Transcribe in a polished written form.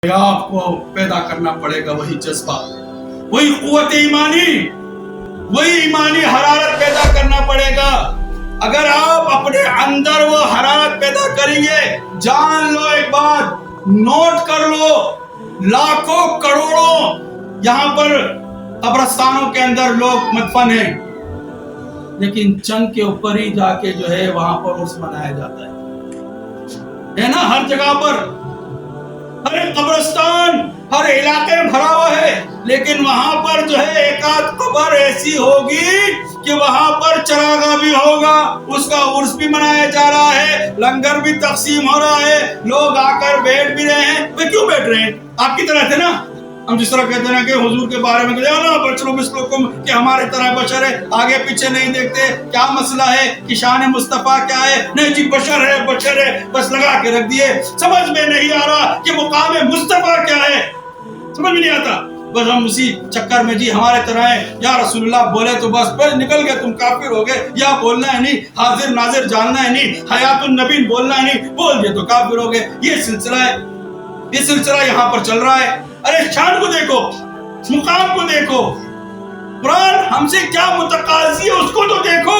آپ کو پیدا کرنا پڑے گا وہی جذبہ، وہی قوت ایمانی، وہی ایمانی حرارت پیدا کرنا پڑے گا۔ اگر آپ اپنے اندر وہ حرارت پیدا کریں گے، جان لو ایک بات، نوٹ کر لو، لاکھوں کروڑوں یہاں پر قبرستانوں کے اندر لوگ مدفن ہیں، لیکن چند کے اوپر ہی جا کے جو ہے وہاں پر عرس منایا جاتا ہے نا، ہر جگہ پر، ہر ایک قبرستان ہر علاقے میں بھرا ہوا ہے، لیکن وہاں پر جو ہے ایک آدھ قبر ایسی ہوگی کہ وہاں پر چراغاں بھی ہوگا، اس کا عرس بھی منایا جا رہا ہے، لنگر بھی تقسیم ہو رہا ہے، لوگ آ کر بیٹھ بھی رہے ہیں۔ وہ کیوں بیٹھ رہے ہیں؟ آپ کی طرح تھے نا، ہم جس طرح کہتے ہیں کہ حضور کے بارے میں کہتے ہیں نا بشر مثلکم، کہ ہمارے طرح بشر ہے، آگے پیچھے نہیں دیکھتے، کیا مسئلہ ہے کہ شان مصطفیٰ کیا ہے؟ نہیں جی بشر ہے، بس لگا کے رکھ دیے، سمجھ میں نہیں آ رہا کہ مقام مصطفیٰ کیا ہے، سمجھ میں نہیں آتا، بس ہم اسی چکر میں جی ہمارے طرح ہے، یا رسول اللہ بولے تو بس نکل گئے، تم کافر ہو گئے، یا بولنا ہے نہیں، حاضر ناظر جاننا ہے نہیں، حیات النبی بولنا ہے نہیں، بول دیا تو کافر ہو گئے۔ یہ سلسلہ ہے، یہ سلسلہ یہاں پر چل رہا ہے۔ ارے شان کو دیکھو، مقام کو دیکھو، قرآن ہم سے کیا متقاضی ہے اس کو تو دیکھو۔